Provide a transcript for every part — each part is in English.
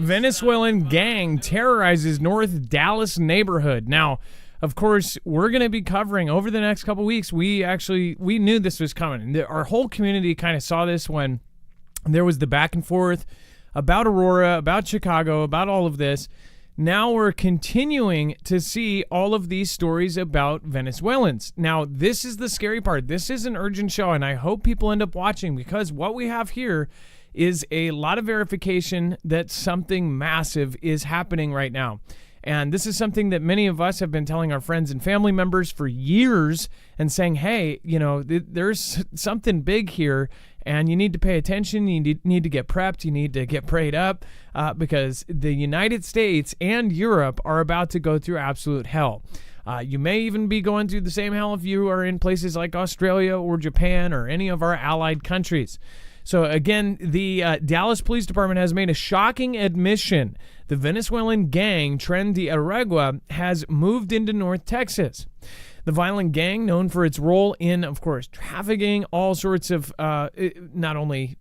Venezuelan gang terrorizes North Dallas neighborhood. Now, of course, we're going to be covering over the next couple weeks. We knew this was coming. Our whole community kind of saw this when there was the back and forth about Aurora, about Chicago, about all of this. Now we're continuing to see all of these stories about Venezuelans. Now, this is the scary part. This is an urgent show, and I hope people end up watching, because what we have here is a lot of verification that something massive is happening right now. And this is something that many of us have been telling our friends and family members for years and saying, hey, there's something big here, and you need to pay attention. You need to get prepped. You need to get prayed up because the United States and Europe are about to go through absolute hell. You may even be going through the same hell if you are in places like Australia or Japan or any of our allied countries. So again, the Dallas Police Department has made a shocking admission. The Venezuelan gang Tren de Aragua has moved into North Texas. The violent gang, known for its role in, of course, trafficking all sorts of not only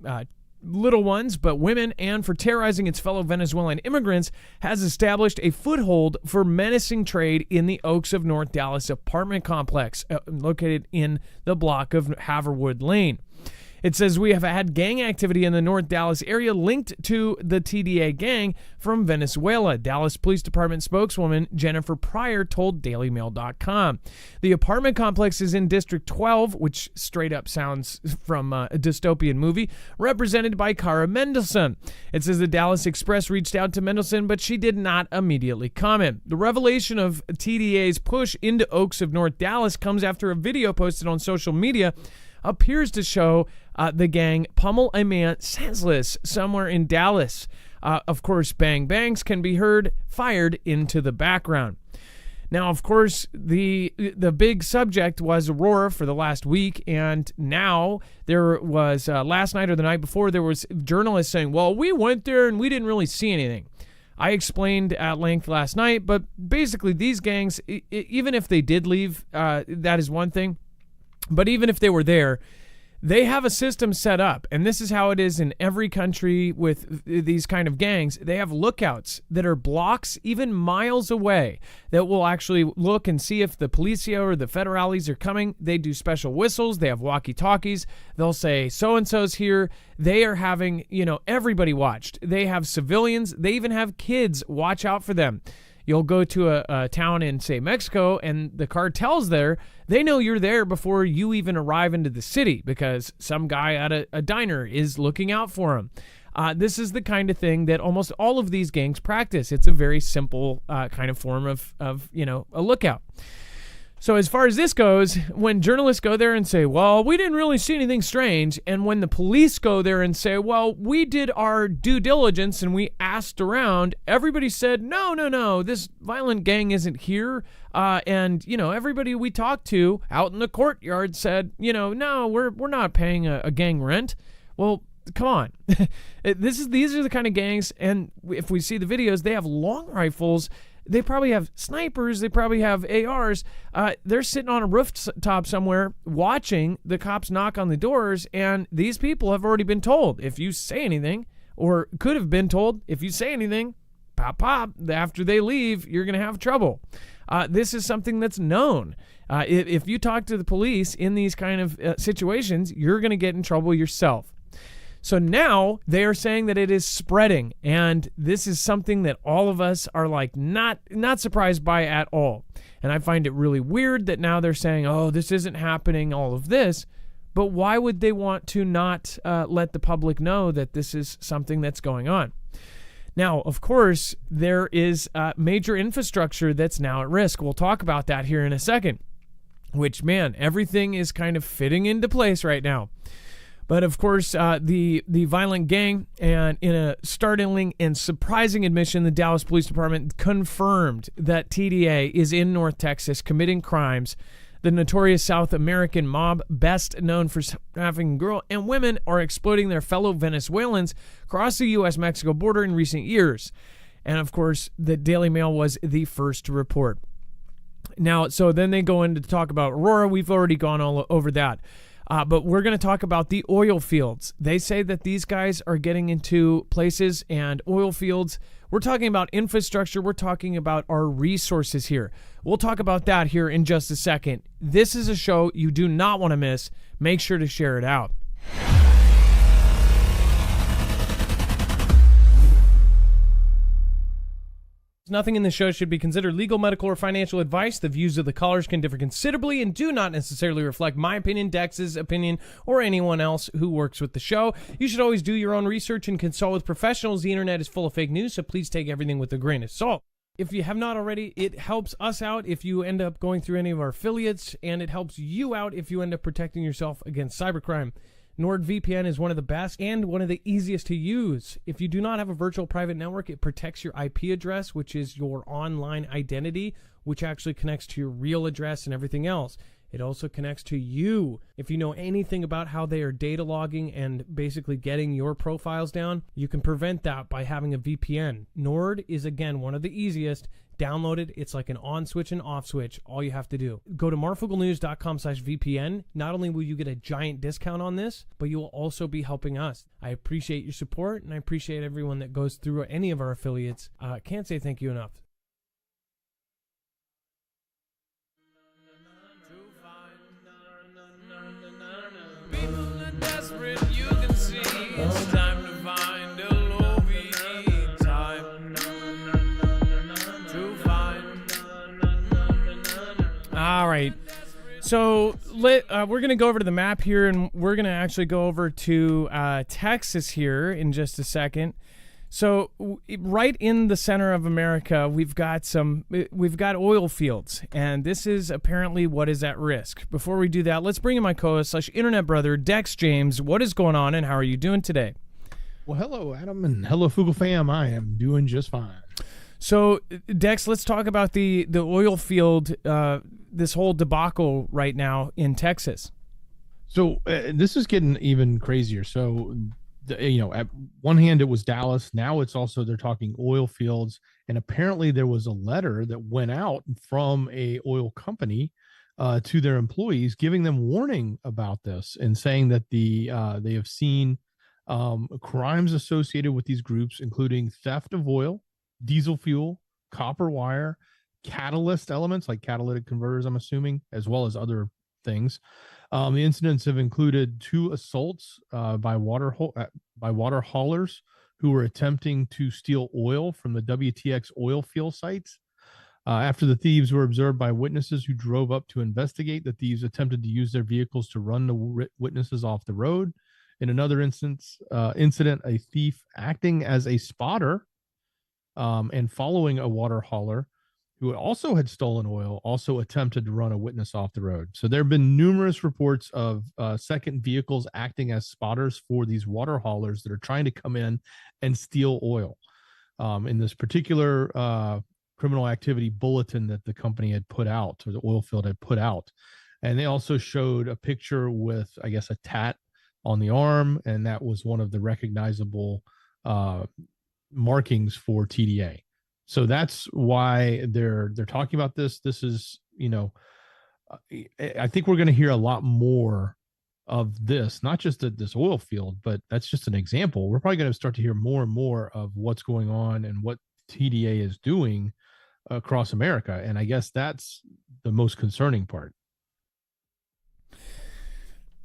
little ones, but women, and for terrorizing its fellow Venezuelan immigrants, has established a foothold for menacing trade in the Oaks of North Dallas apartment complex located in the block of Haverwood Lane. It says, we have had gang activity in the North Dallas area linked to the TDA gang from Venezuela. Dallas Police Department spokeswoman Jennifer Pryor told DailyMail.com. The apartment complex is in District 12, which straight up sounds from a dystopian movie, represented by Cara Mendelsohn. It says the Dallas Express reached out to Mendelsohn, but she did not immediately comment. The revelation of TDA's push into Oaks of North Dallas comes after a video posted on social media appears to show the gang pummel a man senseless somewhere in Dallas. Of course, bang bangs can be heard fired into the background. Now, of course, the big subject was Aurora for the last week, and now there was last night or the night before, there was journalists saying, well, we went there and we didn't really see anything. I explained at length last night, but basically these gangs, even if they did leave, that is one thing. But even if they were there, they have a system set up, and this is how it is in every country with these kind of gangs. They have lookouts that are blocks, even miles away, that will actually look and see if the policia or the federales are coming. They do special whistles. They have walkie-talkies. They'll say, so-and-so's here. They are having, everybody watched. They have civilians. They even have kids watch out for them. You'll go to a town in, say, Mexico, and the cartels there, they know you're there before you even arrive into the city because some guy at a diner is looking out for them. This is the kind of thing that almost all of these gangs practice. It's a very simple kind of form of a lookout. So as far as this goes, when journalists go there and say, well, we didn't really see anything strange, and when the police go there and say, well, we did our due diligence and we asked around, everybody said, no, this violent gang isn't here. And everybody we talked to out in the courtyard said, no, we're not paying a gang rent. Well, come on. These are the kind of gangs, and if we see the videos, they have long rifles. They probably have snipers. They probably have ARs. They're sitting on a rooftop somewhere watching the cops knock on the doors, and these people have already been told, if you say anything, or could have been told, if you say anything, pop, after they leave, you're going to have trouble. This is something that's known. If you talk to the police in these kind of situations, you're going to get in trouble yourself. So now they are saying that it is spreading, and this is something that all of us are like not surprised by at all. And I find it really weird that now they're saying, oh, this isn't happening, all of this. But why would they want to not let the public know that this is something that's going on? Now, of course, there is major infrastructure that's now at risk. We'll talk about that here in a second, which, man, everything is kind of fitting into place right now. But of course, the violent gang, and in a startling and surprising admission, the Dallas Police Department confirmed that TDA is in North Texas committing crimes. The notorious South American mob, best known for trafficking girls and women, are exploiting their fellow Venezuelans across the U.S.-Mexico border in recent years. And of course, the Daily Mail was the first to report. Now, so then they go in to talk about Aurora. We've already gone all over that. But we're going to talk about the oil fields. They say that these guys are getting into places and oil fields. We're talking about infrastructure. We're talking about our resources here. We'll talk about that here in just a second. This is a show you do not want to miss. Make sure to share it out. Nothing in this show should be considered legal, medical, or financial advice. The views of the callers can differ considerably and do not necessarily reflect my opinion, Dex's opinion, or anyone else who works with the show. You should always do your own research and consult with professionals. The internet is full of fake news, so please take everything with a grain of salt. If you have not already, it helps us out if you end up going through any of our affiliates, and it helps you out if you end up protecting yourself against cybercrime. NordVPN is one of the best and one of the easiest to use. If you do not have a virtual private network, it protects your IP address, which is your online identity, which actually connects to your real address and everything else. It also connects to you. If you know anything about how they are data logging and basically getting your profiles down, you can prevent that by having a VPN. Nord is, again, one of the easiest. Download it. It's like an on switch and off switch. All you have to do. Go to marfooglenews.com/VPN. Not only will you get a giant discount on this, but you will also be helping us. I appreciate your support, and I appreciate everyone that goes through any of our affiliates. Can't say thank you enough. People are desperate, you can see. It's time to find a L-O-V-E. Time to find. All right. So we're going to go over to the map here, and we're going to actually go over to Texas here in just a second. So right in the center of America, we've got oil fields, and this is apparently what is at risk. Before we do that, let's bring in my co-host / internet brother, Dex James. What is going on, and how are you doing today? Well, hello, Adam, and hello, Foogle fam. I am doing just fine. So, Dex, let's talk about the oil field, this whole debacle right now in Texas. So this is getting even crazier. So, at one hand, it was Dallas. Now it's also, they're talking oil fields. And apparently there was a letter that went out from a oil company to their employees, giving them warning about this and saying that they have seen crimes associated with these groups, including theft of oil, diesel fuel, copper wire, catalyst elements like catalytic converters, I'm assuming, as well as other things. The incidents have included 2 assaults by water haulers who were attempting to steal oil from the WTX oil field sites. After the thieves were observed by witnesses who drove up to investigate, the thieves attempted to use their vehicles to run the witnesses off the road. In another incident, a thief acting as a spotter and following a water hauler who also had stolen oil, also attempted to run a witness off the road. So there have been numerous reports of second vehicles acting as spotters for these water haulers that are trying to come in and steal oil. In this particular criminal activity bulletin that the company had put out, or the oil field had put out. And they also showed a picture with, I guess, a tat on the arm, and that was one of the recognizable markings for TDA. So that's why they're talking about this. This is, I think we're going to hear a lot more of this, not just at this oil field, but that's just an example. We're probably going to start to hear more and more of what's going on and what TDA is doing across America. And I guess that's the most concerning part.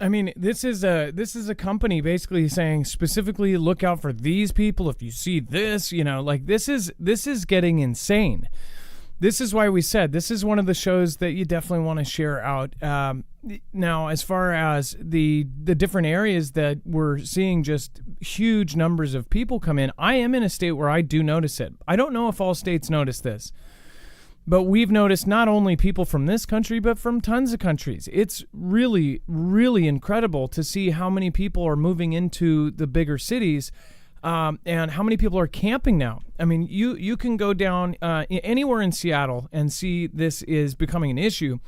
I mean, this is a company basically saying specifically look out for these people. If you see this, this is getting insane. This is why we said this is one of the shows that you definitely want to share out. Now, as far as the different areas that we're seeing just huge numbers of people come in, I am in a state where I do notice it. I don't know if all states notice this. But we've noticed not only people from this country, but from tons of countries. It's really, really incredible to see how many people are moving into the bigger cities and how many people are camping now. I mean, you can go down anywhere in Seattle and see this is becoming an issue.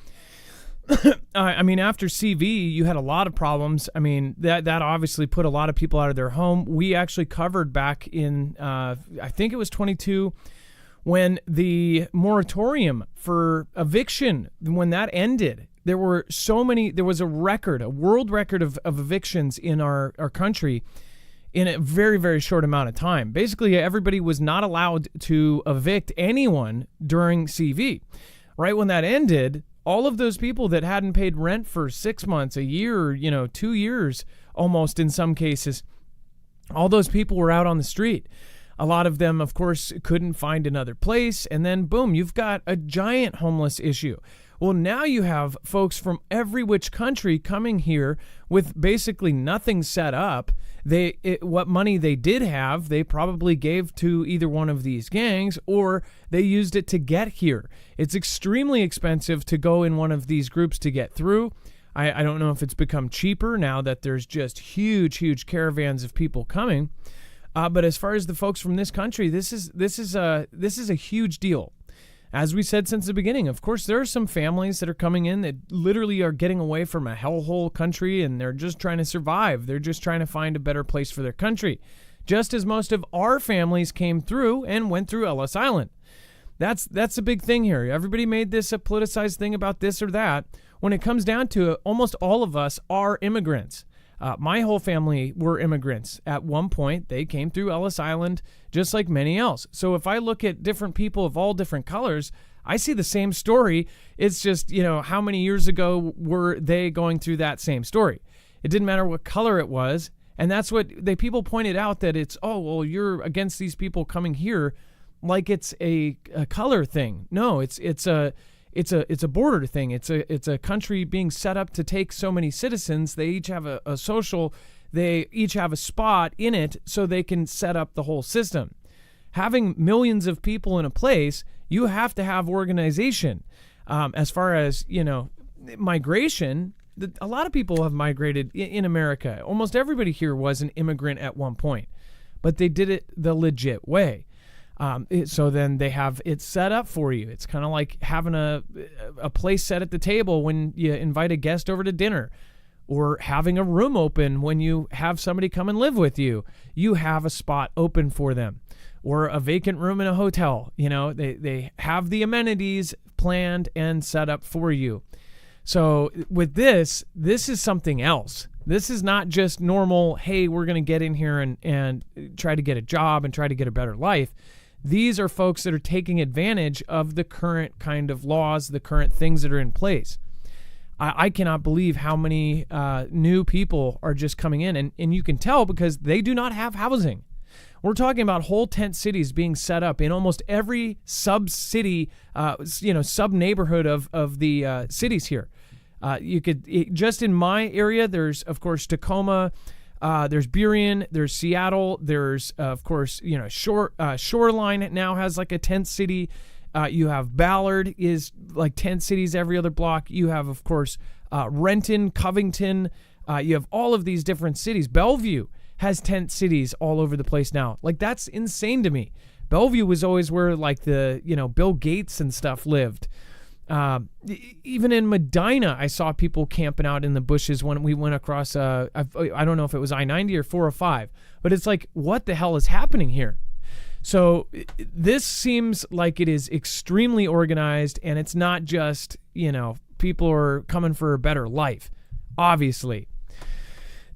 I mean, after CV, you had a lot of problems. I mean, that obviously put a lot of people out of their home. We actually covered back in, I think it was 22, when the moratorium for eviction, when that ended, there was a world record of evictions in our country in a very, very short amount of time. Basically, everybody was not allowed to evict anyone during CV. Right when that ended, all of those people that hadn't paid rent for 6 months, a year, 2 years, almost in some cases, all those people were out on the street. A lot of them, of course, couldn't find another place. And then, boom, you've got a giant homeless issue. Well, now you have folks from every which country coming here with basically nothing set up. What money they did have, they probably gave to either one of these gangs, or they used it to get here. It's extremely expensive to go in one of these groups to get through. I don't know if it's become cheaper now that there's just huge caravans of people coming. But as far as the folks from this country, this is a huge deal. As we said since the beginning, of course, there are some families that are coming in that literally are getting away from a hellhole country, and they're just trying to survive. They're just trying to find a better place for their country. Just as most of our families came through and went through Ellis Island. That's a big thing here. Everybody made this a politicized thing about this or that. When it comes down to it, almost all of us are immigrants. My whole family were immigrants. At one point, they came through Ellis Island just like many else. So if I look at different people of all different colors, I see the same story. It's just, how many years ago were they going through that same story? It didn't matter what color it was. And that's what people pointed out, that it's, oh, well, you're against these people coming here like it's a color thing. No, it's a border thing. It's a country being set up to take so many citizens. They each have they each have a spot in it so they can set up the whole system. Having millions of people in a place, you have to have organization. As far as, migration, a lot of people have migrated in America. Almost everybody here was an immigrant at one point, but they did it the legit way. So then they have it set up for you. It's kind of like having a place set at the table when you invite a guest over to dinner, or having a room open when you have somebody come and live with you. You have a spot open for them, or a vacant room in a hotel. They have the amenities planned and set up for you. So with this is something else. This is not just normal, hey, we're going to get in here and try to get a job and try to get a better life. These are folks that are taking advantage of the current kind of laws, the current things that are in place. I cannot believe how many new people are just coming in, and you can tell because they do not have housing. We're talking about whole tent cities being set up in almost every sub-city, sub-neighborhood of the cities here. Just in my area, there's, of course, Tacoma, there's Burien, there's Seattle, there's, of course, Shoreline now has like a tent city. You have Ballard is like tent cities every other block. You have, of course, Renton, Covington. You have all of these different cities. Bellevue has tent cities all over the place now. Like, that's insane to me. Bellevue was always where like the, Bill Gates and stuff lived. Even in Medina, I saw people camping out in the bushes when we went across, I don't know if it was I-90 or 405, but it's like, what the hell is happening here? So this seems like it is extremely organized, and it's not just, people are coming for a better life, obviously.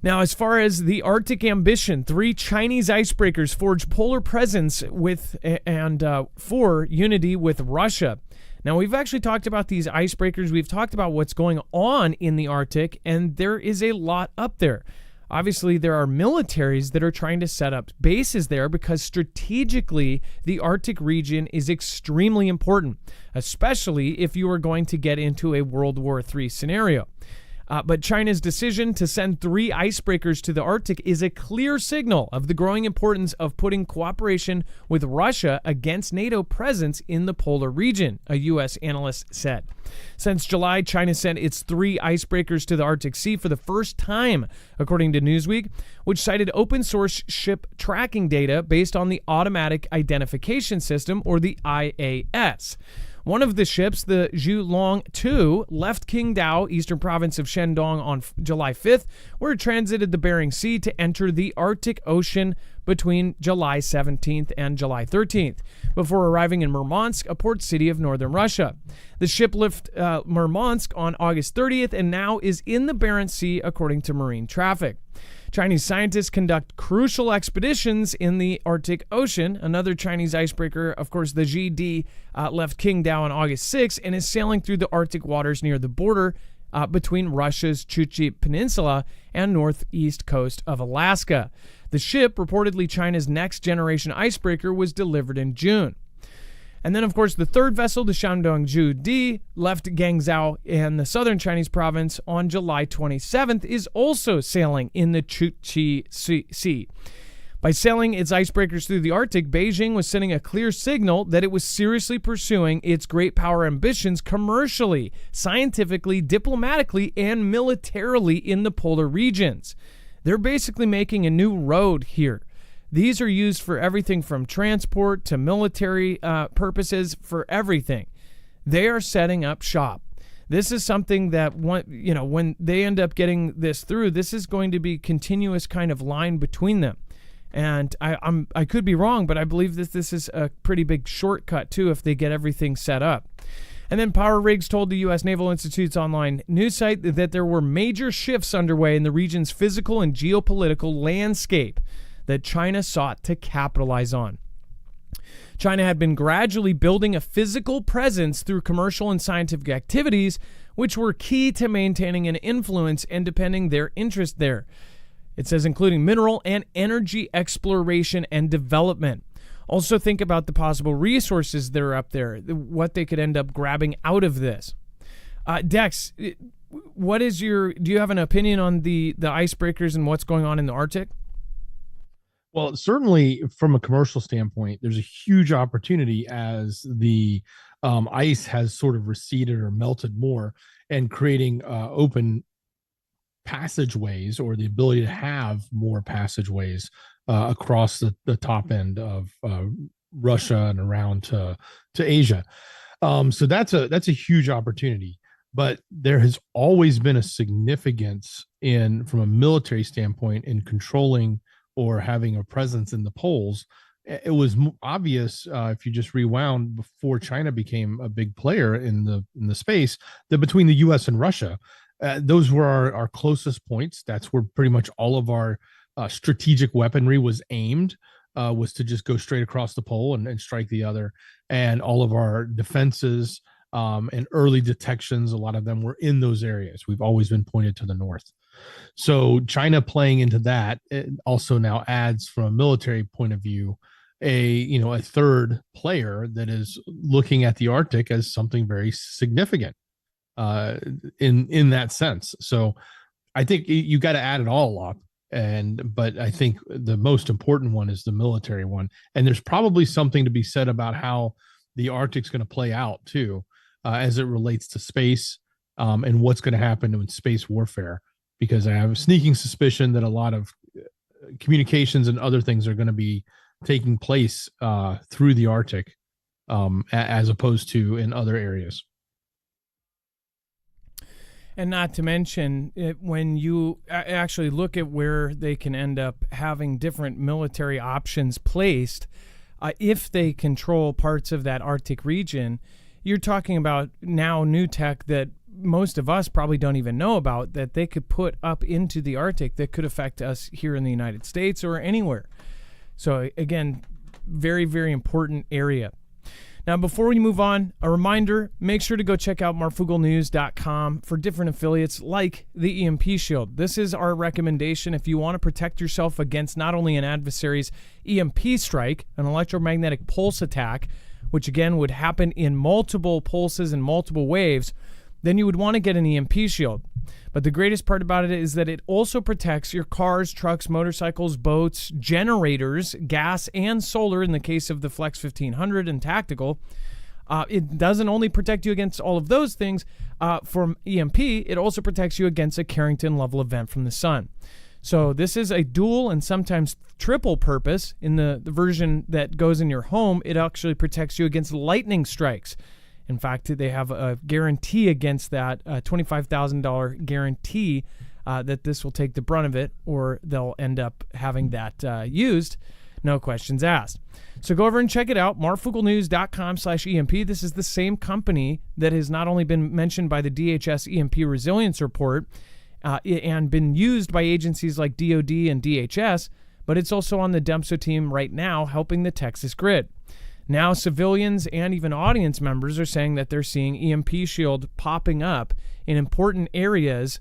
Now, as far as the Arctic ambition, 3 Chinese icebreakers forge polar presence for unity with Russia. Now, we've actually talked about these icebreakers. We've talked about what's going on in the Arctic, and there is a lot up there. Obviously, there are militaries that are trying to set up bases there because strategically, the Arctic region is extremely important, especially if you are going to get into a World War III scenario. But China's decision to send 3 icebreakers to the Arctic is a clear signal of the growing importance of putting cooperation with Russia against NATO presence in the polar region, a U.S. analyst said. Since July, China sent its 3 icebreakers to the Arctic Sea for the first time, according to Newsweek, which cited open source ship tracking data based on the Automatic Identification System, or the IAS. One of the ships, the Zhulong 2, left Qingdao, eastern province of Shandong, on July 5th, where it transited the Bering Sea to enter the Arctic Ocean between July 17th and July 13th, before arriving in Murmansk, a port city of northern Russia. The ship left Murmansk on August 30th and now is in the Barents Sea, according to marine traffic. Chinese scientists conduct crucial expeditions in the Arctic Ocean. Another Chinese icebreaker, of course, the GD, left Qingdao on August 6th and is sailing through the Arctic waters near the border between Russia's Chukchi Peninsula and northeast coast of Alaska. The ship, reportedly China's next-generation icebreaker, was delivered in June. And then, of course, the third vessel, the Shandong Di, left Guangzhou in the southern Chinese province on July 27th, is also sailing in the Chukchi Sea. By sailing its icebreakers through the Arctic, Beijing was sending a clear signal that it was seriously pursuing its great power ambitions commercially, scientifically, diplomatically, and militarily in the polar regions. They're basically making a new road here. These are used for everything from transport to military purposes, for everything. They are setting up shop. This is something that, when they end up getting this through, this is going to be continuous kind of line between them. And I could be wrong, but I believe that this is a pretty big shortcut, too, if they get everything set up. And then Power Rigs told the U.S. Naval Institute's online news site that there were major shifts underway in the region's physical and geopolitical landscape that China sought to capitalize on. China had been gradually building a physical presence through commercial and scientific activities, which were key to maintaining an influence and depending their interest there. It says including mineral and energy exploration and development. Also think about the possible resources that are up there, what they could end up grabbing out of this. Dex, do you have an opinion on the icebreakers and what's going on in the Arctic? Well, certainly from a commercial standpoint, there's a huge opportunity as the ice has sort of receded or melted more, and creating open passageways, or the ability to have more passageways across the top end of Russia and around to Asia. So that's a huge opportunity. But there has always been a significance from a military standpoint in controlling or having a presence in the poles. It was obvious if you just rewound before China became a big player in the space, that between the U.S. and Russia, those were our closest points. That's where pretty much all of our strategic weaponry was aimed, was to just go straight across the pole and strike the other. And all of our defenses and early detections, a lot of them were in those areas. We've always been pointed to the north. So China playing into that, it also now adds, from a military point of view, a third player that is looking at the Arctic as something very significant in that sense. So I think you got to add it all up. But I think the most important one is the military one. And there's probably something to be said about how the Arctic's going to play out too, as it relates to space and what's going to happen in space warfare. Because I have a sneaking suspicion that a lot of communications and other things are going to be taking place through the Arctic, as opposed to in other areas. And not to mention, when you actually look at where they can end up having different military options placed, if they control parts of that Arctic region, you're talking about now new tech that most of us probably don't even know about, that they could put up into the Arctic that could affect us here in the United States or anywhere. So again, very, very important area. Now, before we move on, a reminder, make sure to go check out marfugglenews.com for different affiliates like the EMP Shield. This is our recommendation if you want to protect yourself against not only an adversary's EMP strike, an electromagnetic pulse attack, which again would happen in multiple pulses and multiple waves, then you would want to get an EMP shield. But the greatest part about it is that it also protects your cars, trucks, motorcycles, boats, generators, gas, and solar in the case of the Flex 1500 and Tactical. It doesn't only protect you against all of those things from EMP, it also protects you against a Carrington-level event from the sun. So this is a dual and sometimes triple purpose. In the version that goes in your home, it actually protects you against lightning strikes. In fact, they have a guarantee against that, $25,000 guarantee that this will take the brunt of it, or they'll end up having that used. No questions asked. So go over and check it out, marfooglenews.com/EMP. This is the same company that has not only been mentioned by the DHS EMP Resilience Report and been used by agencies like DOD and DHS, but it's also on the DEMSO team right now helping the Texas grid. Now civilians and even audience members are saying that they're seeing EMP shield popping up in important areas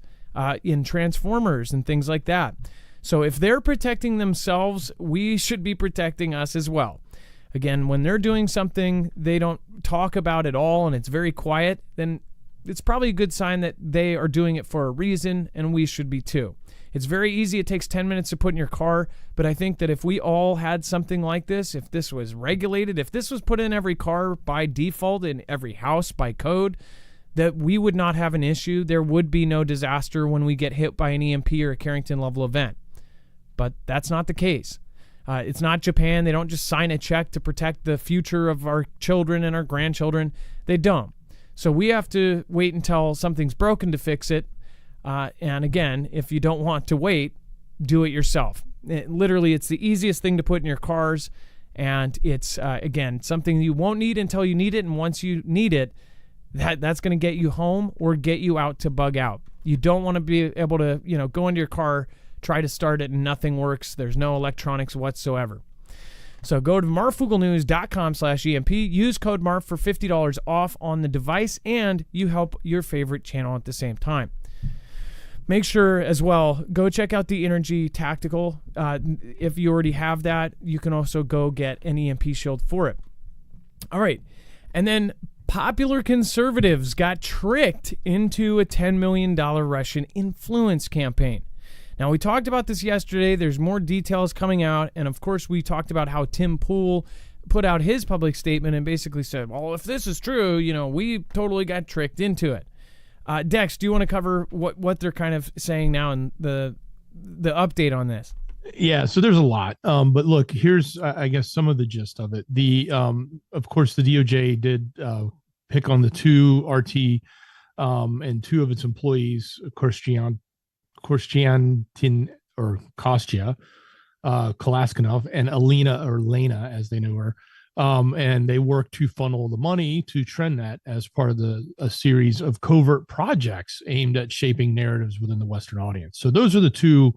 in transformers and things like that. So if they're protecting themselves, we should be protecting us as well. Again, when they're doing something they don't talk about at all and it's very quiet, then it's probably a good sign that they are doing it for a reason, and we should be too. It's very easy. It takes 10 minutes to put in your car, but I think that if we all had something like this, if this was regulated, if this was put in every car by default, in every house by code, that we would not have an issue. There would be no disaster when we get hit by an EMP or a Carrington level event. But that's not the case. It's not Japan. They don't just sign a check to protect the future of our children and our grandchildren. They don't. So we have to wait until something's broken to fix it. And again, if you don't want to wait, do it yourself. Literally, it's the easiest thing to put in your cars. And it's, again, something you won't need until you need it. And once you need it, that's going to get you home or get you out to bug out. You don't want to be able to, go into your car, try to start it, and nothing works. There's no electronics whatsoever. So go to marfooglenews.com/EMP. Use code MARF for $50 off on the device, and you help your favorite channel at the same time. Make sure as well, go check out the Energy Tactical. If you already have that, you can also go get an EMP shield for it. All right. And then popular conservatives got tricked into a $10 million Russian influence campaign. Now, we talked about this yesterday. There's more details coming out. And, of course, we talked about how Tim Pool put out his public statement and basically said, well, if this is true, we totally got tricked into it. Dex, do you want to cover what they're kind of saying now and the update on this? Yeah, so there's a lot. But look, here's, I guess, some of the gist of it. Of course, the DOJ did pick on the two RT and two of its employees, Korstiantin or Kostya, Kalaskanov, and Lena, as they knew her. And they worked to funnel the money to TrendNet as part of a series of covert projects aimed at shaping narratives within the Western audience. So those are the two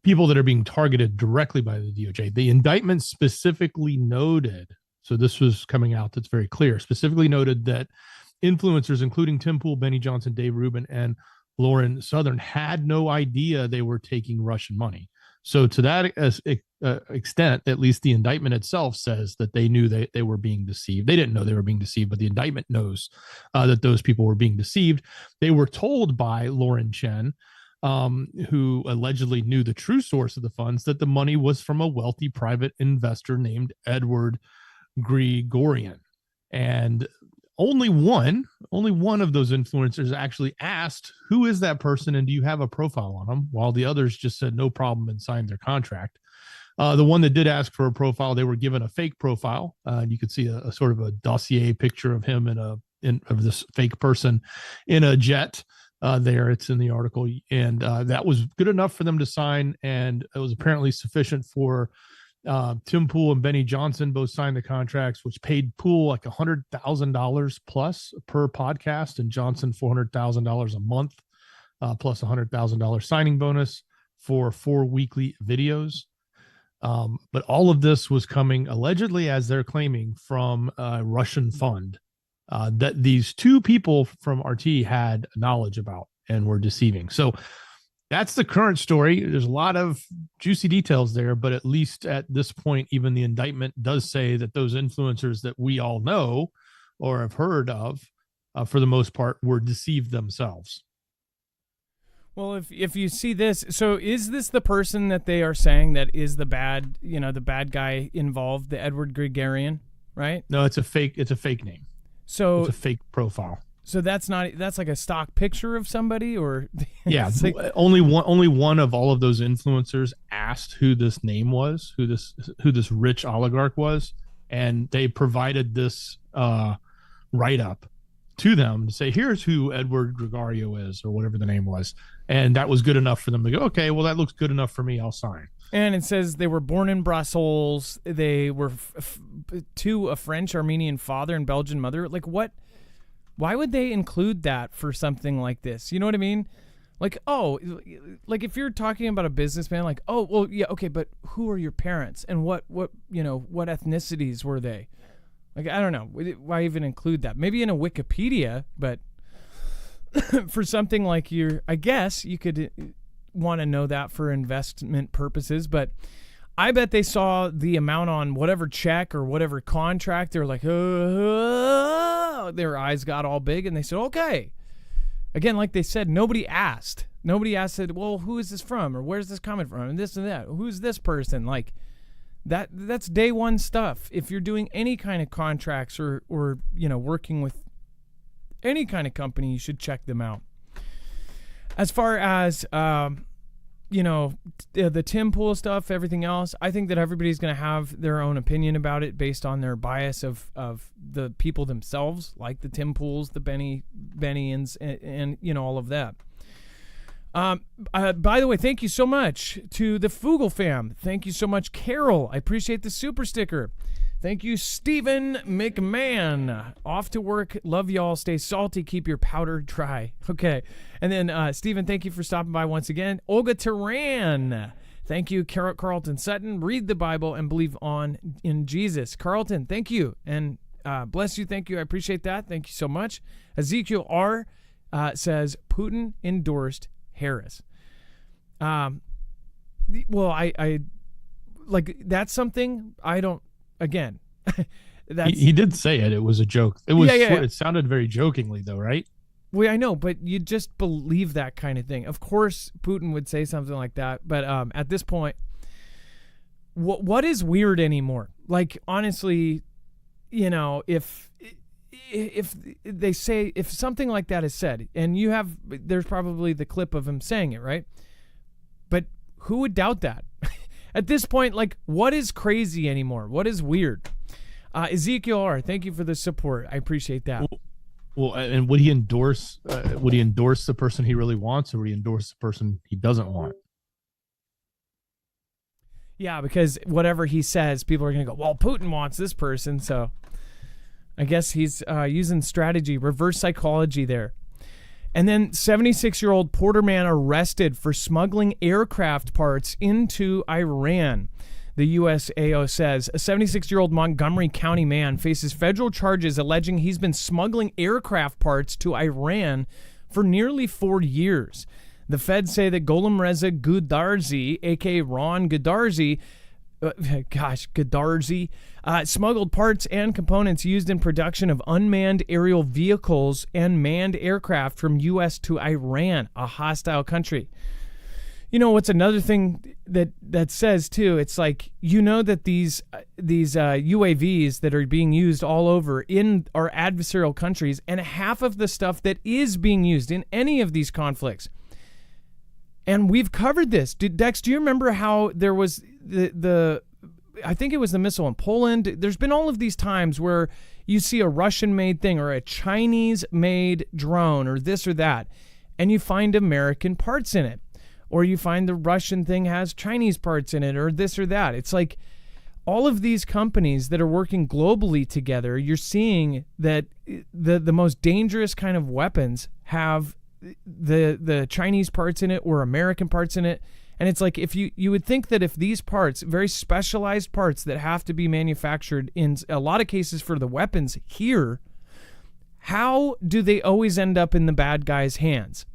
people that are being targeted directly by the DOJ. The indictment specifically noted, so this was coming out, that's very clear, specifically noted that influencers, including Tim Pool, Benny Johnson, Dave Rubin, and Lauren Southern, had no idea they were taking Russian money. So to that extent, at least the indictment itself says that they knew they were being deceived. They didn't know they were being deceived, but the indictment knows that those people were being deceived. They were told by Lauren Chen, who allegedly knew the true source of the funds, that the money was from a wealthy private investor named Edward Grigorian. And only one of those influencers actually asked, who is that person and do you have a profile on them? While the others just said no problem and signed their contract. The one that did ask for a profile, they were given a fake profile. You could see a sort of a dossier picture of him of this fake person in a jet. There, it's in the article, and that was good enough for them to sign, and it was apparently sufficient for Tim Pool and Benny Johnson both signed the contracts, which paid Pool like $100,000 plus per podcast, and Johnson $400,000 a month, plus $100,000 signing bonus for 4 weekly videos. But all of this was coming allegedly, as they're claiming, from a Russian fund that these two people from RT had knowledge about and were deceiving. So that's the current story. There's a lot of juicy details there, but at least at this point, even the indictment does say that those influencers that we all know or have heard of, for the most part, were deceived themselves. Well, if you see this, so is this the person that they are saying that is the bad guy involved, the Edward Grigorian, right? No, it's a fake name. So it's a fake profile. So that's like a stock picture of somebody, or yeah, like, only one of all of those influencers asked who this name was, who this rich oligarch was, and they provided this write-up to them to say, here's who Edward Gregario is, or whatever the name was. And that was good enough for them to go, okay, well, that looks good enough for me. I'll sign. And it says they were born in Brussels. They were to a French Armenian father and Belgian mother. Like, what? Why would they include that for something like this? You know what I mean? Like, oh, like if you're talking about a businessman, like, oh, well, yeah, okay, but who are your parents and what ethnicities were they? Like, I don't know. Why even include that? Maybe in a Wikipedia, but for something like I guess you could want to know that for investment purposes, but I bet they saw the amount on whatever check or whatever contract. They're like, their eyes got all big and they said, okay. Again, like they said, nobody asked. Nobody asked, said, well, who is this from? Or where's this coming from? And this and that. Who's this person? Like, that's day one stuff. If you're doing any kind of contracts or working with any kind of company, you should check them out. As far as the Tim Pool stuff, everything else, I think that everybody's going to have their own opinion about it based on their bias of the people themselves, like the Tim Pools, the Bennians, and all of that. By the way, thank you so much to the Foogle fam. Thank you so much, Carol. I appreciate the super sticker. Thank you, Stephen McMahon. Off to work. Love y'all. Stay salty. Keep your powder dry. Okay. And then, Stephen, thank you for stopping by once again. Olga Turan. Thank you, Carlton Sutton. Read the Bible and believe in Jesus. Carlton, thank you. And bless you. Thank you. I appreciate that. Thank you so much. Ezekiel R. Says, Putin endorsed Harris. Well, I like, that's something I don't, again, he did say it. It was a joke. It was. Yeah. It sounded very jokingly, though, right? Well, I know, but you just believe that kind of thing. Of course, Putin would say something like that, but at this point, what is weird anymore? Like, honestly, if they say, if something like that is said, and there's probably the clip of him saying it, right? But who would doubt that? At this point, like, what is crazy anymore? What is weird? Ezekiel R., thank you for the support. I appreciate that. Well, and would he endorse? Would he endorse the person he really wants, or would he endorse the person he doesn't want? Yeah, because whatever he says, people are going to go, well, Putin wants this person, so I guess he's using strategy, reverse psychology there. And then 76-year-old Porterman arrested for smuggling aircraft parts into Iran. The USAO says a 76-year-old Montgomery County man faces federal charges alleging he's been smuggling aircraft parts to Iran for nearly 4 years. The feds say that Gholam Reza Gudarzi, a.k.a. Ron Gudarzi, smuggled parts and components used in production of unmanned aerial vehicles and manned aircraft from U.S. to Iran, a hostile country. What's another thing that says too? It's like, that these UAVs that are being used all over in our adversarial countries, and half of the stuff that is being used in any of these conflicts. And we've covered this. Dex, do you remember how there was I think it was the missile in Poland? There's been all of these times where you see a Russian-made thing or a Chinese-made drone or this or that, and you find American parts in it. Or you find the Russian thing has Chinese parts in it or this or that. It's like all of these companies that are working globally together, you're seeing that the most dangerous kind of weapons have the Chinese parts in it or American parts in it. And it's like, if you would think that if these parts, very specialized parts that have to be manufactured in a lot of cases for the weapons here, how do they always end up in the bad guys' hands?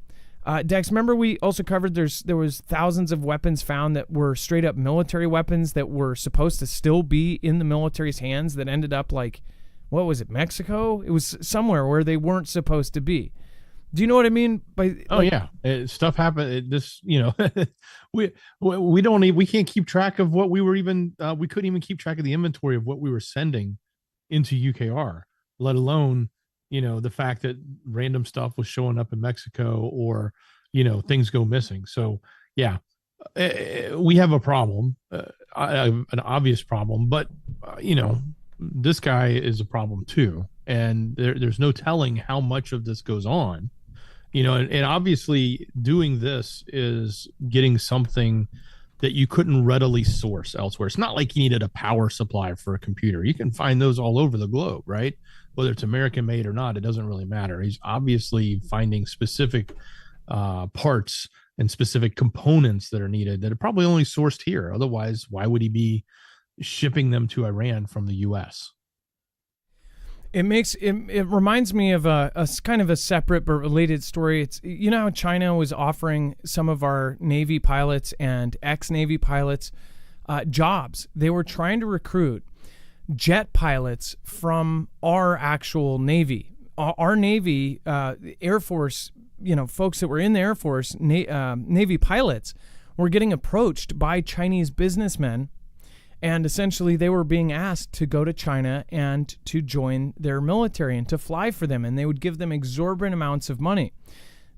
Dex, remember we also covered there was thousands of weapons found that were straight up military weapons that were supposed to still be in the military's hands that ended up like, what was it, Mexico? It was somewhere where they weren't supposed to be. Do you know what I mean? Stuff happened. We can't keep track of what we were even. We couldn't even keep track of the inventory of what we were sending into UKR, let alone the fact that random stuff was showing up in Mexico or things go missing. So yeah, we have a problem, an obvious problem. But this guy is a problem too. And there's no telling how much of this goes on. And obviously doing this is getting something that you couldn't readily source elsewhere. It's not like you needed a power supply for a computer. You can find those all over the globe, right? Whether it's American made or not, it doesn't really matter. He's obviously finding specific parts and specific components that are needed that are probably only sourced here. Otherwise, why would he be shipping them to Iran from the U.S.? It reminds me of a kind of a separate but related story. It's, how China was offering some of our Navy pilots and ex-Navy pilots jobs. They were trying to recruit jet pilots from our actual Navy. Our Navy, Air Force, folks that were in the Air Force, Navy pilots, were getting approached by Chinese businessmen. And essentially, they were being asked to go to China and to join their military and to fly for them. And they would give them exorbitant amounts of money.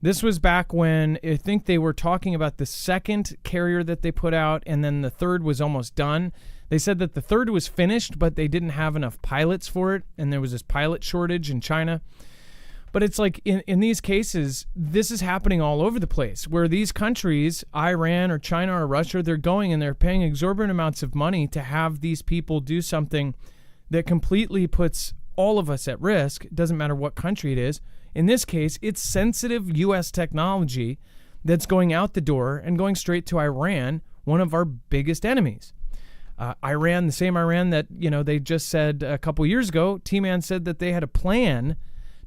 This was back when I think they were talking about the second carrier that they put out, and then the third was almost done. They said that the third was finished, but they didn't have enough pilots for it. And there was this pilot shortage in China. But it's like in these cases, this is happening all over the place where these countries, Iran or China or Russia, they're going and they're paying exorbitant amounts of money to have these people do something that completely puts all of us at risk. It doesn't matter what country it is. In this case, it's sensitive U.S. technology that's going out the door and going straight to Iran, one of our biggest enemies. Iran, the same Iran that, they just said a couple years ago, T-Man said that they had a plan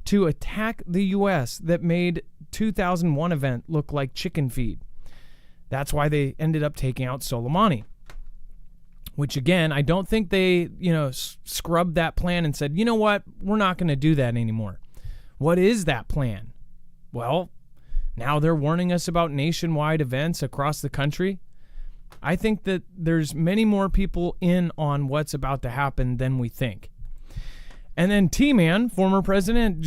to attack the U.S. that made 2001 event look like chicken feed. That's why they ended up taking out Soleimani. Which, again, I don't think they, scrubbed that plan and said, you know what, we're not going to do that anymore. What is that plan? Well, now they're warning us about nationwide events across the country. I think that there's many more people in on what's about to happen than we think. And then T-Man, former president,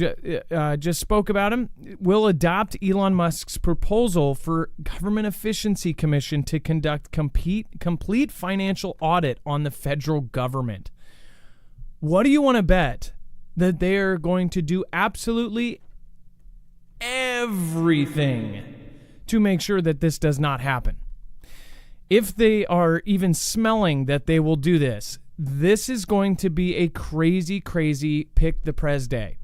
just spoke about him, will adopt Elon Musk's proposal for Government Efficiency Commission to conduct complete financial audit on the federal government. What do you want to bet that they are going to do absolutely everything to make sure that this does not happen? If they are even smelling that they will do this, this is going to be a crazy, crazy pick the prez day.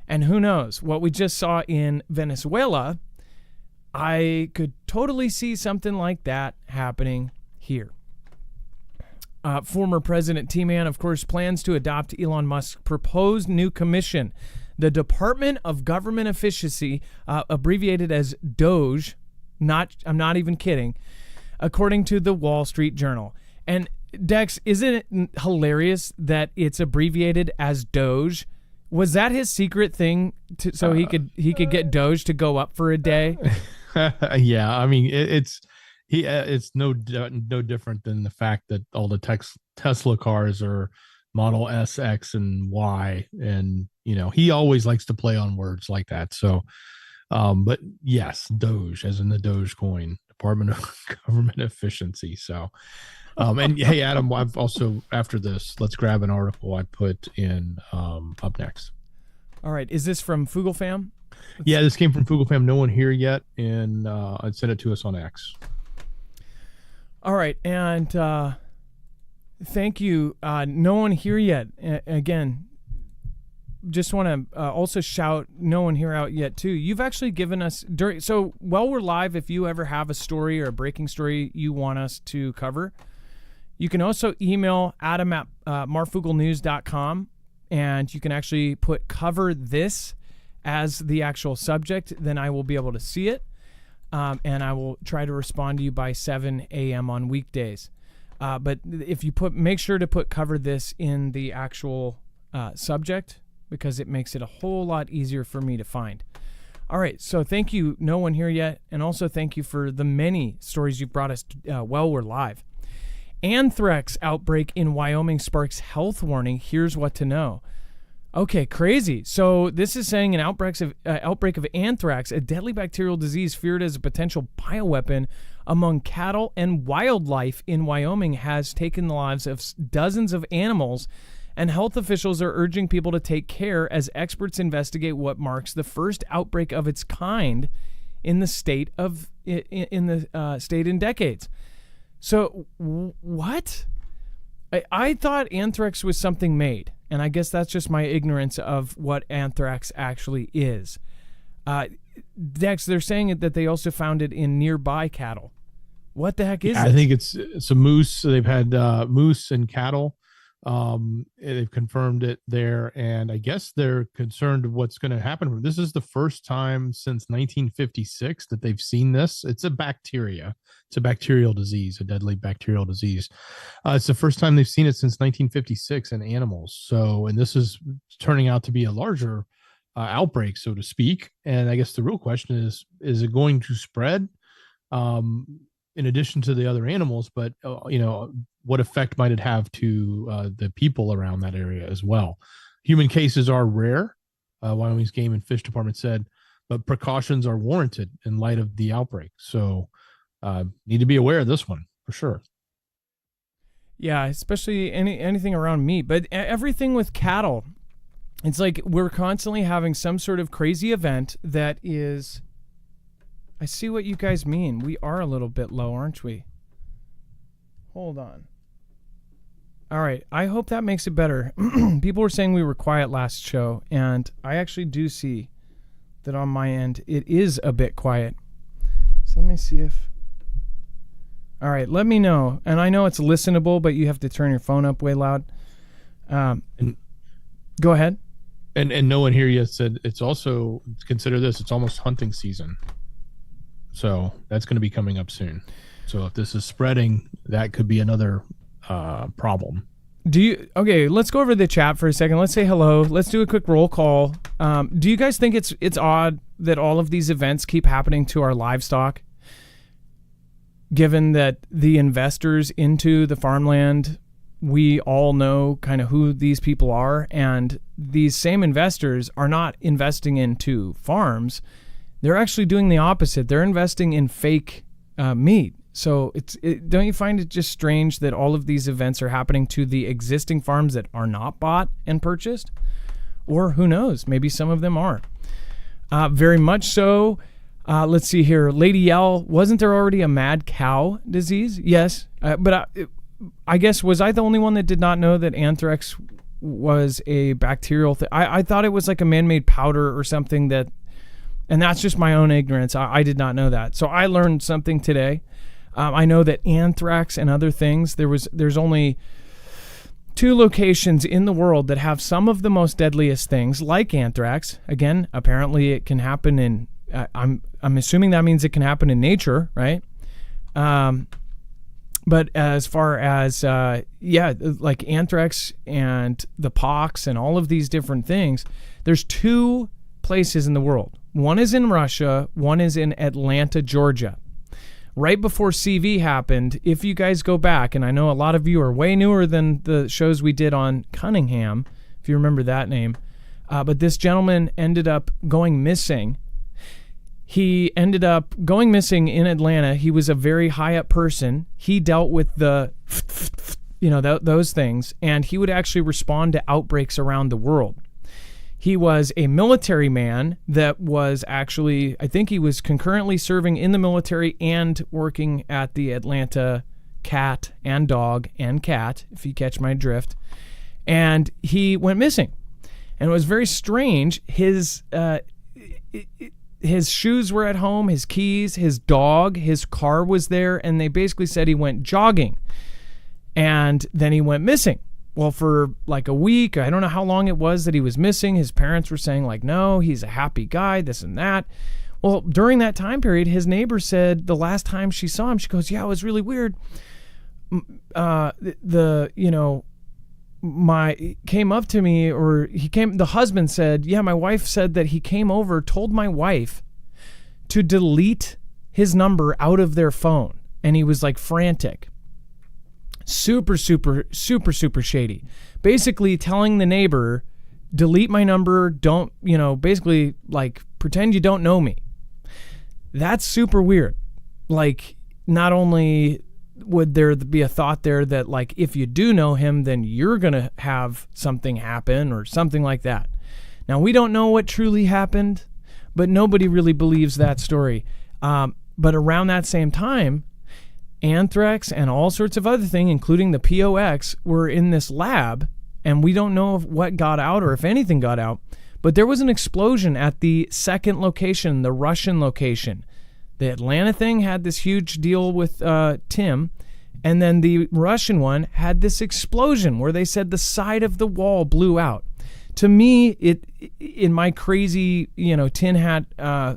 And who knows, what we just saw in Venezuela, I could totally see something like that happening here. Former President T-Man, of course, plans to adopt Elon Musk's proposed new commission, the Department of Government Efficiency, abbreviated as DOGE. I'm not even kidding, according to the Wall Street Journal. And Dex, isn't it hilarious that it's abbreviated as Doge? Was that his secret thing so he could get Doge to go up for a day? Yeah, I mean it's no different than the fact that all the Tesla cars are Model S, X, and Y, and he always likes to play on words like that. So, but yes, Doge, as in the Dogecoin, Department of Government Efficiency. So. And hey, Adam, I've also, after this, let's grab an article I put in up next. All right. Is this from Foogle Fam? Yeah, this came from Foogle Fam. No one here yet. And I'd send it to us on X. All right. And thank you. No one here yet. Again, just want to also shout no one here out yet, too. You've actually given us so while we're live, if you ever have a story or a breaking story you want us to cover, you can also email Adam at marfooglenews.com, and you can actually cover this as the actual subject. Then I will be able to see it, and I will try to respond to you by 7 a.m. on weekdays. But if you make sure to cover this in the actual subject, because it makes it a whole lot easier for me to find. All right, so thank you, no one here yet, and also thank you for the many stories you've brought us while we're live. Anthrax outbreak in Wyoming sparks health warning. Here's what to know. Okay, crazy. So this is saying an outbreak of anthrax, a deadly bacterial disease feared as a potential bioweapon among cattle and wildlife in Wyoming, has taken the lives of dozens of animals and health officials are urging people to take care as experts investigate what marks the first outbreak of its kind in the state in decades. So what? I thought anthrax was something made, and I guess that's just my ignorance of what anthrax actually is. Dex, they're saying that they also found it in nearby cattle. What the heck is it? I think it's some moose. They've had moose and cattle. They've confirmed it there, and I guess they're concerned of what's going to happen. This is the first time since 1956 that they've seen this. It's a bacteria. It's a bacterial disease, a deadly bacterial disease. It's the first time they've seen it since 1956 in animals. So, and this is turning out to be a larger outbreak, so to speak. And I guess the real question is it going to spread? In addition to the other animals, but what effect might it have to the people around that area as well? Human cases are rare, Wyoming's Game and Fish Department said, but precautions are warranted in light of the outbreak. So need to be aware of this one for sure. Yeah, especially anything around meat, but everything with cattle. It's like we're constantly having some sort of crazy event that is... I see what you guys mean. We are a little bit low, aren't we? Hold on. All right. I hope that makes it better. People were saying we were quiet last show, and I actually do see that on my end it is a bit quiet. So let me see if... All right. Let me know. And I know it's listenable, but you have to turn your phone up way loud. Go ahead. And no one here yet said it's also, consider this, it's almost hunting season. So that's going to be coming up soon. So if this is spreading, that could be another problem. Okay, let's go over the chat for a second. Let's say hello. Let's do a quick roll call. Do you guys think it's odd that all of these events keep happening to our livestock? Given that the investors into the farmland, we all know kind of who these people are, and these same investors are not investing into farms. They're actually doing the opposite. They're investing in fake meat. So don't you find it just strange that all of these events are happening to the existing farms that are not bought and purchased? Or who knows? Maybe some of them are. Very much so. Let's see here. Lady Yell, wasn't there already a mad cow disease? Yes. But I guess, was I the only one that did not know that anthrax was a bacterial thing? I thought it was like a man-made powder or something that... And that's just my own ignorance. I did not know that. So I learned something today. I know that anthrax and other things, there's only 2 locations in the world that have some of the most deadliest things, like anthrax. Again, apparently it can happen in, I'm assuming that means it can happen in nature, right? But as far as, like anthrax and the pox and all of these different things, there's 2 places in the world. One is in Russia, one is in Atlanta, Georgia. Right before CV happened, if you guys go back, and I know a lot of you are way newer than the shows we did on Cunningham, if you remember that name, but this gentleman ended up going missing. He ended up going missing in Atlanta. He was a very high up person. He dealt with the, those things, and he would actually respond to outbreaks around the world. He was a military man that was actually, I think he was concurrently serving in the military and working at the Atlanta Cat and Dog and Cat, if you catch my drift. And he went missing. And it was very strange. His shoes were at home, his keys, his dog, his car was there, and they basically said he went jogging. And then he went missing. Well, for like a week, I don't know how long it was that he was missing. His parents were saying like, no, he's a happy guy, this and that. Well, during that time period, his neighbor said the last time she saw him, she goes, yeah, it was really weird. Came up to me, or the husband said, yeah, my wife said that he came over, told my wife to delete his number out of their phone. And he was like frantic. Super, super, super, super shady. Basically telling the neighbor, delete my number, don't, basically like pretend you don't know me. That's super weird. Like, not only would there be a thought there that, like, if you do know him, then you're going to have something happen or something like that? Now, we don't know what truly happened, but nobody really believes that story. But around that same time, anthrax and all sorts of other things, including the POX, were in this lab, and we don't know what got out or if anything got out. But there was an explosion at the second location, the Russian location. The Atlanta thing had this huge deal with Tim, and then the Russian one had this explosion where they said the side of the wall blew out. To me, it in my crazy, tin hat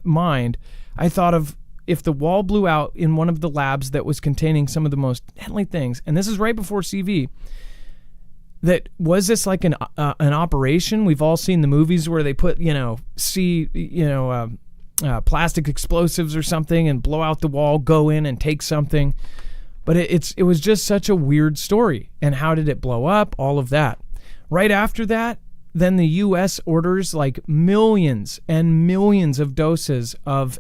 mind, I thought of if the wall blew out in one of the labs that was containing some of the most deadly things, and this is right before CV, that was this like an operation? We've all seen the movies where they put, plastic explosives or something and blow out the wall, go in and take something. But it was just such a weird story. And how did it blow up? All of that. Right after that, then the U.S. orders like millions and millions of doses of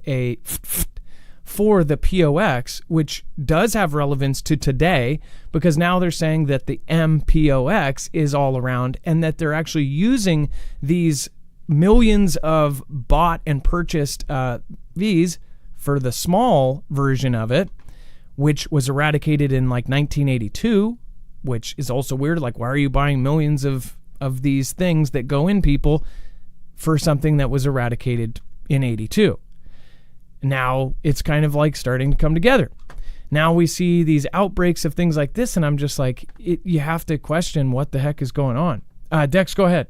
for the POX, which does have relevance to today, because now they're saying that the MPOX is all around and that they're actually using these millions of bought and purchased Vs for the small version of it, which was eradicated in like 1982, which is also weird. Like, why are you buying millions of these things that go in people for something that was eradicated in 82? Now it's kind of like starting to come together. Now we see these outbreaks of things like this, and I'm just like, you have to question what the heck is going on. Dex, go ahead.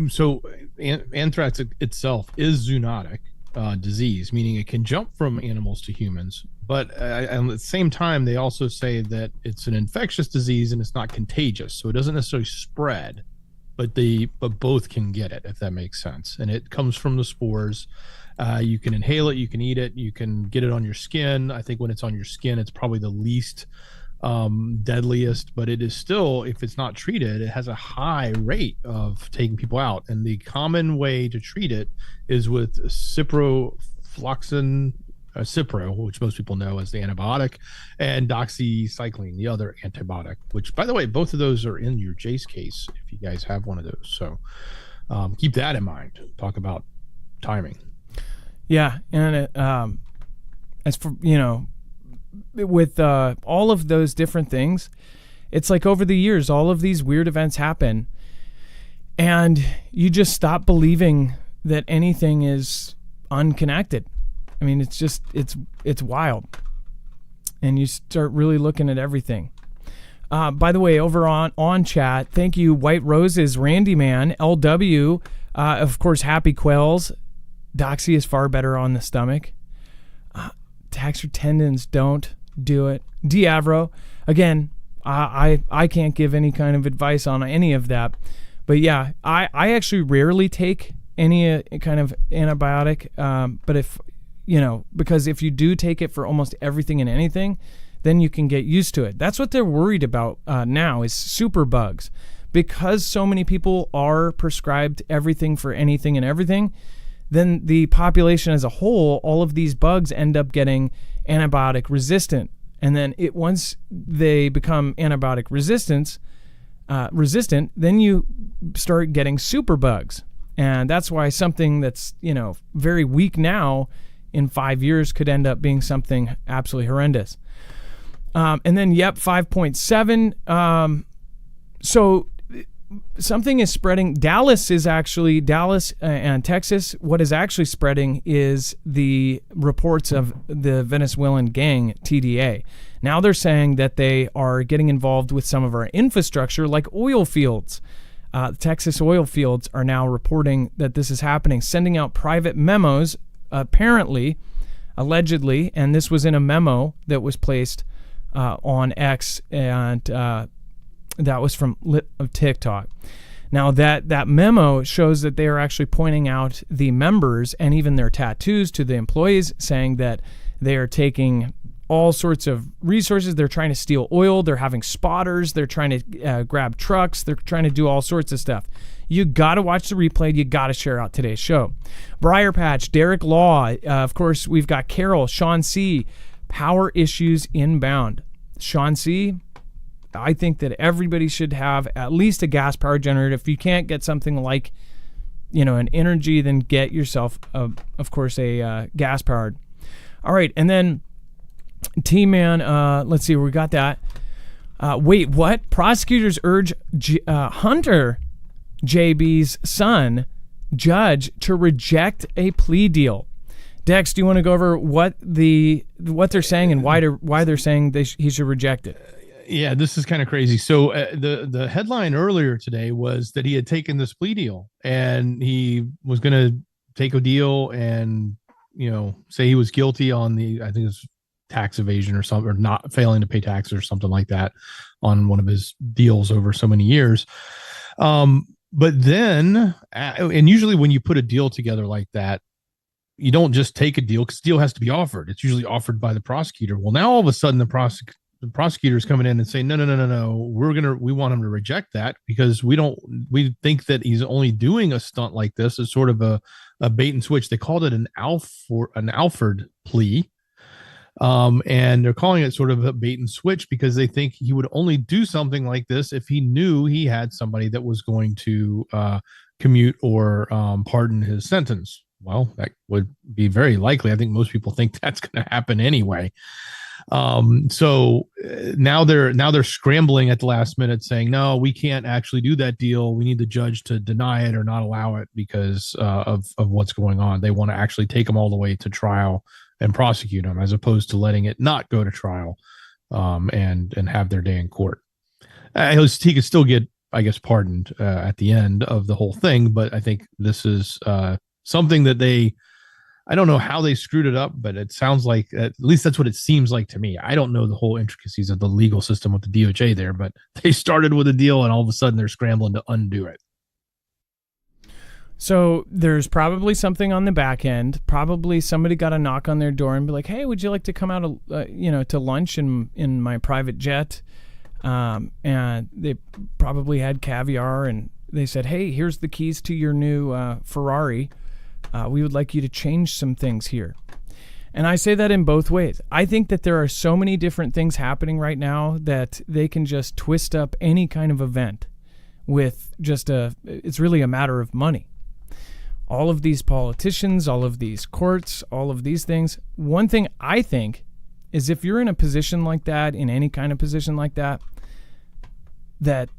So anthrax itself is zoonotic disease, meaning it can jump from animals to humans. But at the same time, they also say that it's an infectious disease and it's not contagious. So it doesn't necessarily spread, but both can get it, if that makes sense. And it comes from the spores. You can inhale it, you can eat it, you can get it on your skin. I think when it's on your skin, it's probably the least deadliest, but it is still, if it's not treated, it has a high rate of taking people out. And the common way to treat it is with ciprofloxacin, Cipro, which most people know as the antibiotic, and doxycycline, the other antibiotic, which, by the way, both of those are in your Jace case if you guys have one of those. So keep that in mind. Talk about timing. Yeah, and as for, with all of those different things, it's like over the years, all of these weird events happen, and you just stop believing that anything is unconnected. I mean, it's just, it's wild. And you start really looking at everything. By the way, over on chat, thank you, White Roses, Randy Man, LW, of course, Happy Quells. Doxy is far better on the stomach. Tax your tendons, don't do it. Diavro, again, I can't give any kind of advice on any of that. But yeah, I actually rarely take any kind of antibiotic. But if, because if you do take it for almost everything and anything, then you can get used to it. That's what they're worried about now is superbugs. Because so many people are prescribed everything for anything and everything, then the population as a whole, all of these bugs end up getting antibiotic resistant. And then once they become antibiotic resistant, then you start getting superbugs. And that's why something that's, very weak now in 5 years could end up being something absolutely horrendous. And then, 5.7. So something is spreading. Dallas and Texas, what is actually spreading is the reports of the Venezuelan gang, TDA. Now they're saying that they are getting involved with some of our infrastructure, like oil fields. Texas oil fields are now reporting that this is happening, sending out private memos, allegedly, and this was in a memo that was placed on X, and that was from TikTok. Now that memo shows that they are actually pointing out the members and even their tattoos to the employees, saying that they are taking all sorts of resources. They're trying to steal oil. They're having spotters. They're trying to grab trucks. They're trying to do all sorts of stuff. You got to watch the replay. You got to share out today's show. Briar Patch, Derek Law. Of course, we've got Carol, Sean C., power issues inbound. Sean C., I think that everybody should have at least a gas power generator. If you can't get something like, an energy, then get yourself, of course, a gas powered. All right. And then T-Man, let's see, we got that. Wait, what? Prosecutors urge Hunter JB's son, Judge, to reject a plea deal. Dex, do you want to go over what they're saying and why they're saying he should reject it? Yeah, this is kind of crazy. So the headline earlier today was that he had taken this plea deal and he was going to take a deal and say he was guilty on I think it's tax evasion or something, or not failing to pay taxes or something like that on one of his deals over so many years. But then, and usually when you put a deal together like that, you don't just take a deal because the deal has to be offered. It's usually offered by the prosecutor. Well, now all of a sudden the prosecutor is coming in and saying, no, we want him to reject that because we think that he's only doing a stunt like this as sort of a bait and switch. They called it an Alford plea. And they're calling it sort of a bait and switch because they think he would only do something like this if he knew he had somebody that was going to commute or pardon his sentence. Well, that would be very likely. I think most people think that's going to happen anyway. So now they're scrambling at the last minute saying, no, we can't actually do that deal. We need the judge to deny it or not allow it because of what's going on. They want to actually take them all the way to trial and prosecute them as opposed to letting it not go to trial and have their day in court. He could still get, I guess, pardoned at the end of the whole thing. But I think this is something that I don't know how they screwed it up, but it sounds like, at least that's what it seems like to me. I don't know the whole intricacies of the legal system with the DOJ there, but they started with a deal and all of a sudden they're scrambling to undo it. So there's probably something on the back end. Probably somebody got a knock on their door and be like, hey, would you like to come out, to lunch in my private jet? And they probably had caviar and they said, hey, here's the keys to your new Ferrari. We would like you to change some things here. And I say that in both ways. I think that there are so many different things happening right now that they can just twist up any kind of event with it's really a matter of money. All of these politicians, all of these courts, all of these things. One thing I think is if you're in a position like that, in any kind of position like that, that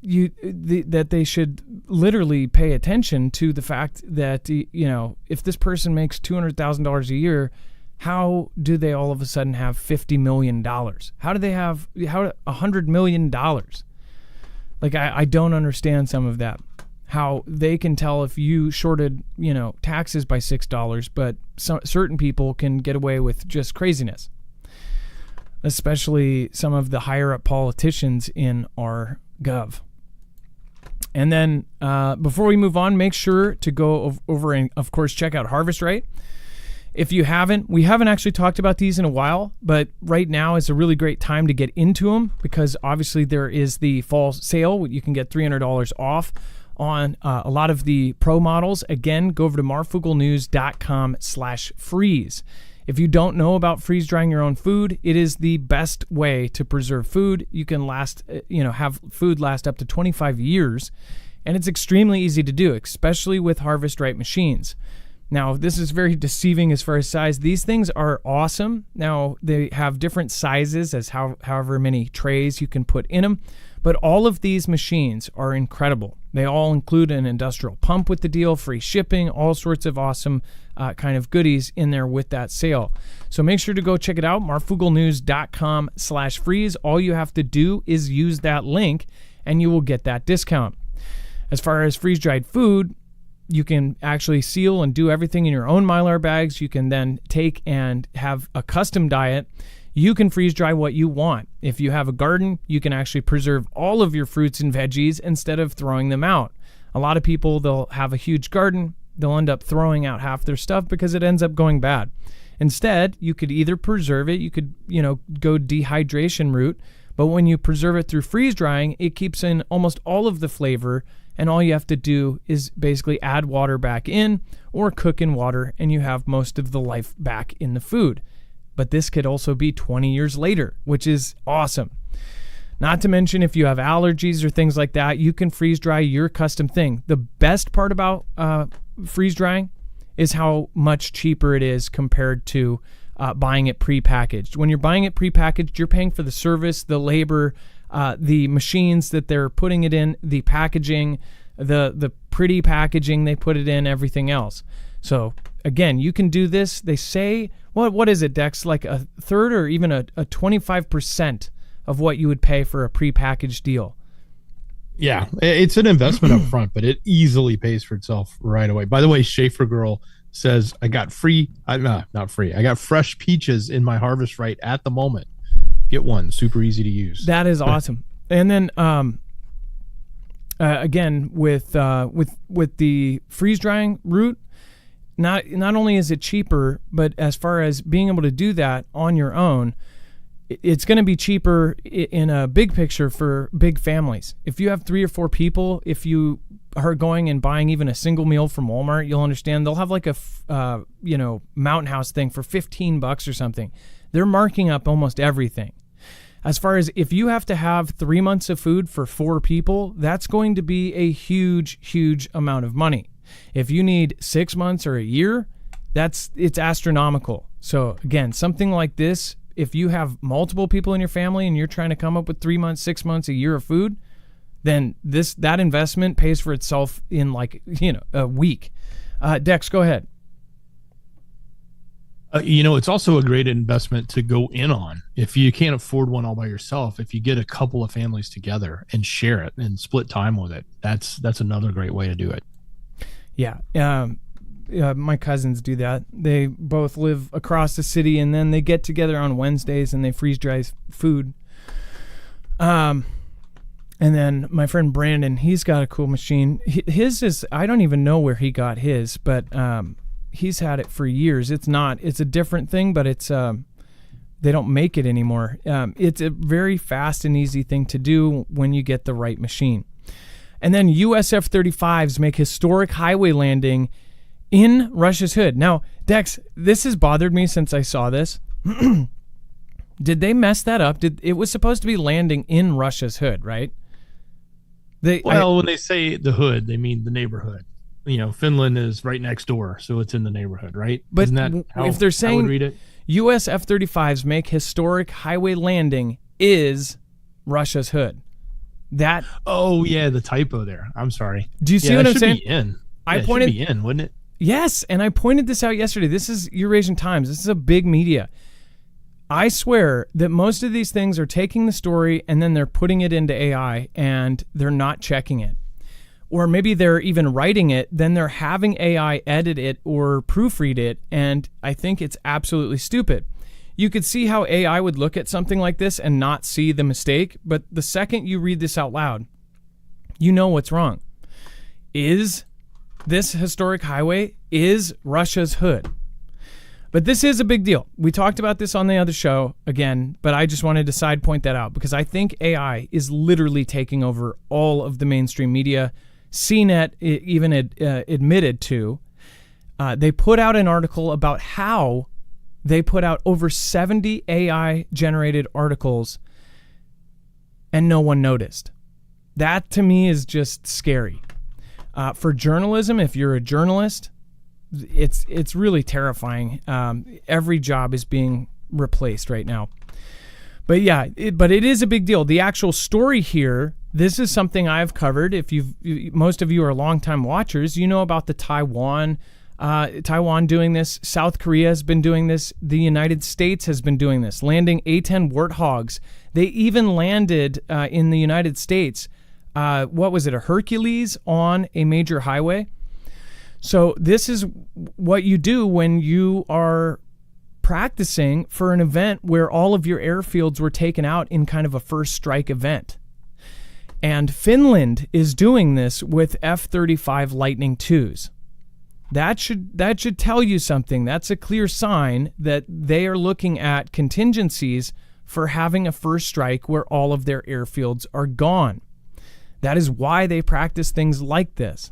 they should literally pay attention to the fact that, if this person makes $200,000 a year, how do they all of a sudden have $50 million? How do they have $100 million? Like, I don't understand some of that. How they can tell if you shorted, taxes by $6, but certain people can get away with just craziness. Especially some of the higher up politicians in our gov. And then before we move on, make sure to go over and, of course, check out Harvest Right. If you haven't, we haven't actually talked about these in a while, but right now is a really great time to get into them because obviously there is the fall sale. You can get $300 off on a lot of the pro models. Again, go over to marfooglenews.com/freeze. If you don't know about freeze drying your own food, it is the best way to preserve food. You can have food last up to 25 years, and it's extremely easy to do, especially with Harvest Right machines. Now, this is very deceiving as far as size. These things are awesome. Now, they have different sizes as however many trays you can put in them, but all of these machines are incredible. They all include an industrial pump with the deal, free shipping, all sorts of awesome kind of goodies in there with that sale. So make sure to go check it out, marfooglenews.com/freeze. All you have to do is use that link and you will get that discount. As far as freeze-dried food, you can actually seal and do everything in your own Mylar bags. You can then take and have a custom diet. You can freeze dry what you want. If you have a garden, you can actually preserve all of your fruits and veggies instead of throwing them out. A lot of people, they'll have a huge garden. They'll end up throwing out half their stuff because it ends up going bad. Instead, you could either preserve it, you could, go dehydration route, but when you preserve it through freeze drying, it keeps in almost all of the flavor, and all you have to do is basically add water back in or cook in water, and you have most of the life back in the food. but this could also be 20 years later, which is awesome. Not to mention, if you have allergies or things like that, you can freeze dry your custom thing. The best part about freeze drying is how much cheaper it is compared to buying it prepackaged. When you're buying it prepackaged, you're paying for the service, the labor, the machines that they're putting it in, the packaging, the pretty packaging they put it in, everything else. So again, you can do this. They say, what is it, Dex? Like a third or even a 25% of what you would pay for a prepackaged deal. Yeah, it's an investment up front, but it easily pays for itself right away. By the way, Schaefer Girl says, I got not free. I got fresh peaches in my harvest right at the moment. Get one, super easy to use. That is awesome. And then again, with the freeze drying route, not only is it cheaper, but as far as being able to do that on your own, it's going to be cheaper in a big picture for big families. If you have 3 or 4 people, if you are going and buying even a single meal from Walmart, you'll understand they'll have like a Mountain House thing for $15 or something. They're marking up almost everything. As far as if you have to have 3 months of food for 4 people, that's going to be a huge, huge amount of money. If you need 6 months or a year, it's astronomical. So again, something like this, if you have multiple people in your family and you're trying to come up with 3 months, 6 months, a year of food, then that investment pays for itself in a week. Dex, go ahead. It's also a great investment to go in on. If you can't afford one all by yourself, if you get a couple of families together and share it and split time with it, that's another great way to do it. Yeah. My cousins do that. They both live across the city, and then they get together on Wednesdays and they freeze dry food. And then my friend Brandon, he's got a cool machine. His is, I don't even know where he got his, but he's had it for years. It's a different thing, but it's they don't make it anymore. It's a very fast and easy thing to do when you get the right machine. And then US F-35s make historic highway landing in Russia's hood. Now, Dex, this has bothered me since I saw this. Did they mess that up? It was supposed to be landing in Russia's hood, right? When they say the hood, they mean the neighborhood. Finland is right next door, so it's in the neighborhood, right? But isn't that how if they're saying I would read it? US F-35s make historic highway landing is Russia's hood. That. Oh yeah, the typo there. I'm sorry. Do you see what I'm saying? Be in. I pointed. It should be in, wouldn't it? Yes, and I pointed this out yesterday. This is Eurasian Times. This is a big media. I swear that most of these things are taking the story and then they're putting it into AI and they're not checking it. Or maybe they're even writing it, then they're having AI edit it or proofread it, and I think it's absolutely stupid. You could see how AI would look at something like this and not see the mistake, but the second you read this out loud, you know what's wrong. Is this historic highway is Russia's hood? But this is a big deal. We talked about this on the other show again, but I just wanted to side point that out because I think AI is literally taking over all of the mainstream media. CNET even admitted to. They put out an article about how they put out over 70 AI-generated articles and no one noticed. That, to me, is just scary. For journalism, if you're a journalist, it's really terrifying. Every job is being replaced right now. But yeah, it is a big deal. The actual story here, this is something I've covered. If most of you are longtime watchers, you know about the Taiwan doing this. South Korea has been doing this. The United States has been doing this, landing A-10 Warthogs. They even landed in the United States, what was it, a Hercules on a major highway. So this is what you do when you are practicing for an event where all of your airfields were taken out in kind of a first strike event. And Finland is doing this with F-35 Lightning IIs. That should tell you something. That's a clear sign that they are looking at contingencies for having a first strike where all of their airfields are gone. That is why they practice things like this.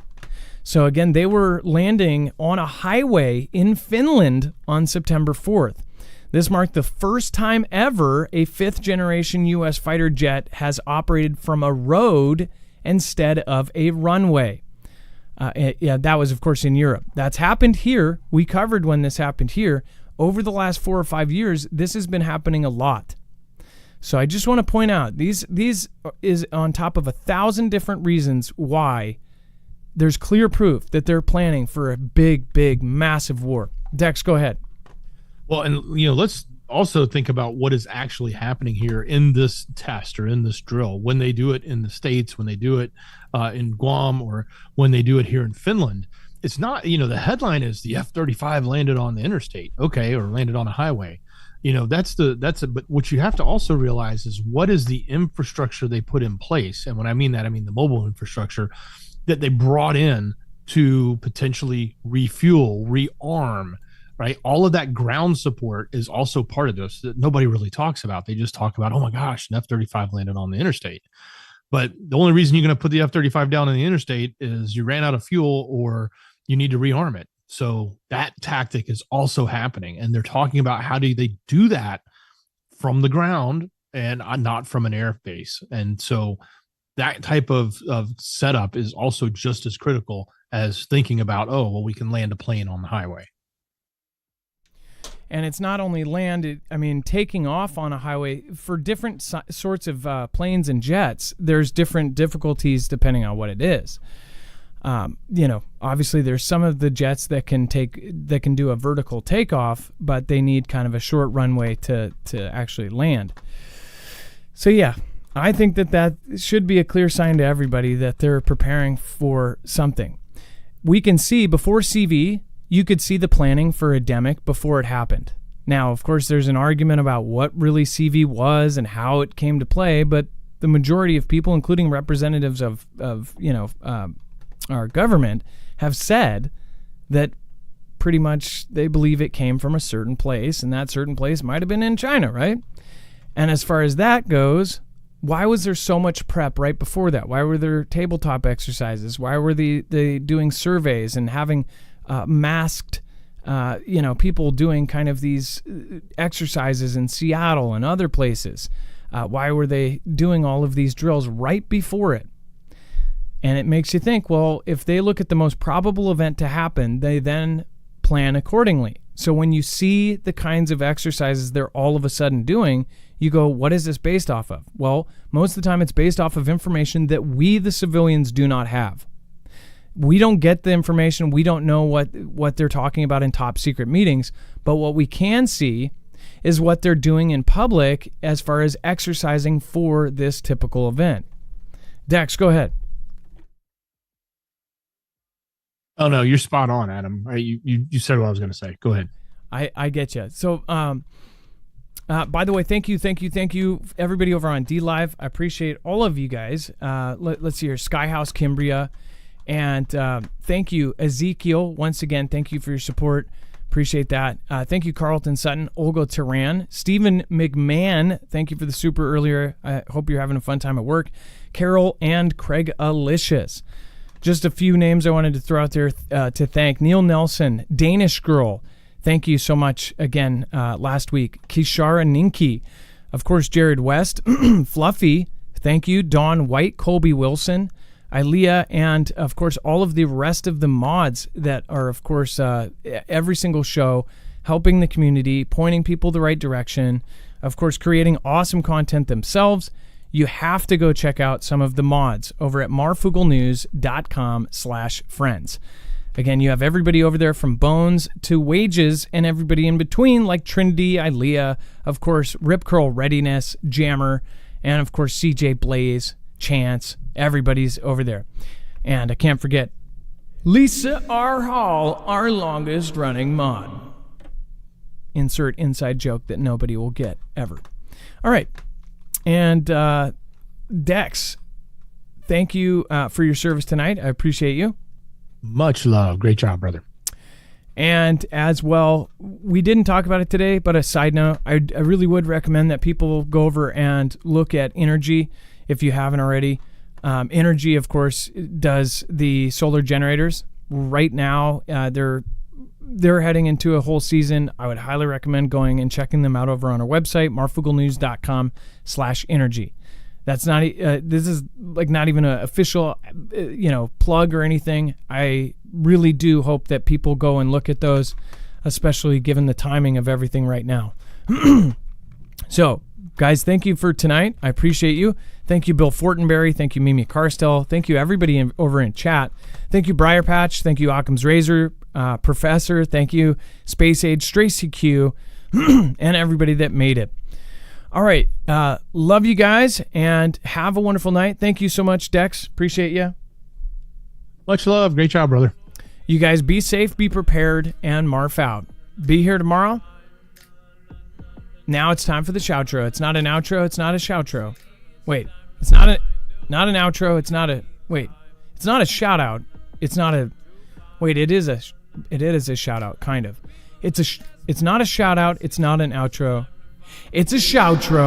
So again, they were landing on a highway in Finland on September 4th. This marked the first time ever a fifth-generation U.S. fighter jet has operated from a road instead of a runway. That was, of course, in Europe. That's happened here. We covered when this happened here. Over the last 4 or 5 years, this has been happening a lot. So I just want to point out, these is on top of 1,000 different reasons why there's clear proof that they're planning for a big, massive war. Dex, go ahead. Well, and let's also think about what is actually happening here in this test or in this drill. When they do it in the States, when they do it in Guam, or when they do it here in Finland, it's not, the headline is the F-35 landed on the interstate, okay, or landed on a highway. But what you have to also realize is what is the infrastructure they put in place. And when I mean that, I mean the mobile infrastructure that they brought in to potentially refuel, rearm, right? All of that ground support is also part of this that nobody really talks about. They just talk about, oh my gosh, an F-35 landed on the interstate. But the only reason you're going to put the F-35 down in the interstate is you ran out of fuel or you need to rearm it. So that tactic is also happening. And they're talking about how do they do that from the ground and not from an airbase. And so that type of setup is also just as critical as thinking about, we can land a plane on the highway. And it's not only taking off on a highway for different sorts of planes and jets. There's different difficulties depending on what it is. Obviously there's some of the jets that can do a vertical takeoff, but they need kind of a short runway to actually land. So yeah, I think that should be a clear sign to everybody that they're preparing for something. We can see before CV, you could see the planning for Ademic before it happened. Now, of course, there's an argument about what really CV was and how it came to play, but the majority of people, including representatives of our government, have said that pretty much they believe it came from a certain place, and that certain place might have been in China, right? And as far as that goes, why was there so much prep right before that? Why were there tabletop exercises? Why were they doing surveys and having masked, people doing kind of these exercises in Seattle and other places? Why were they doing all of these drills right before it? And it makes you think, well, if they look at the most probable event to happen, they then plan accordingly. So when you see the kinds of exercises they're all of a sudden doing, you go, what is this based off of? Well, most of the time it's based off of information that we, the civilians, do not have. We don't get the information. We don't know what they're talking about in top secret meetings. But what we can see is what they're doing in public as far as exercising for this typical event. Dex, go ahead. Oh, no, you're spot on, Adam. You said what I was going to say. Go ahead. I get you. So, by the way, thank you, everybody over on DLive. I appreciate all of you guys. Let's see here. Skyhouse Kimbria. And thank you, Ezekiel. Once again, thank you for your support. Appreciate that. Thank you, Carlton Sutton, Olga Turan, Stephen McMahon. Thank you for the super earlier. I hope you're having a fun time at work. Carol and Craig Alicious. Just a few names I wanted to throw out there to thank. Neil Nelson, Danish Girl. Thank you so much again last week. Kishara Ninki. Of course, Jared West. Fluffy. Thank you. Dawn White, Colby Wilson, Ilea, and, of course, all of the rest of the mods that are, of course, every single show, helping the community, pointing people the right direction, of course, creating awesome content themselves. You have to go check out some of the mods over at marfooglenews.com/friends. Again, you have everybody over there from Bones to Wages and everybody in between, like Trinity, Ilea, of course, Rip Curl Readiness, Jammer, and, of course, CJ Blaze, Chance. Everybody's over there. And I can't forget Lisa R. Hall, our longest running mod. Insert inside joke that nobody will get ever. All right. And Dex, thank you for your service tonight. I appreciate you. Much love. Great job, brother. And as well, we didn't talk about it today, but a side note, I really would recommend that people go over and look at Energy if you haven't already. Energy, of course, does the solar generators. Right now, they're they're heading into a whole season. I would highly recommend going and checking them out over on our website, marfooglenews.com/energy. That's not, this is like not even an official, plug or anything. I really do hope that people go and look at those, especially given the timing of everything right now. So, guys, thank you for tonight. I appreciate you. Thank you, Bill Fortenberry. Thank you, Mimi Carstel. Thank you, everybody over in chat. Thank you, Briar Patch. Thank you, Occam's Razor, Professor. Thank you, Space Age, Tracy Q, and everybody that made it. All right. Love you guys, and have a wonderful night. Thank you so much, Dex. Appreciate you. Much love. Great job, brother. You guys be safe, be prepared, and Marf out. Be here tomorrow. Now it's time for the shoutro. It's not an outro. It's not a shoutro. Wait. It's not an outro. It's not a... Wait. It's not a shout out. It's not a... Wait, it is a shout out, kind of. It's not a shout out. It's not an outro. It's a shoutro.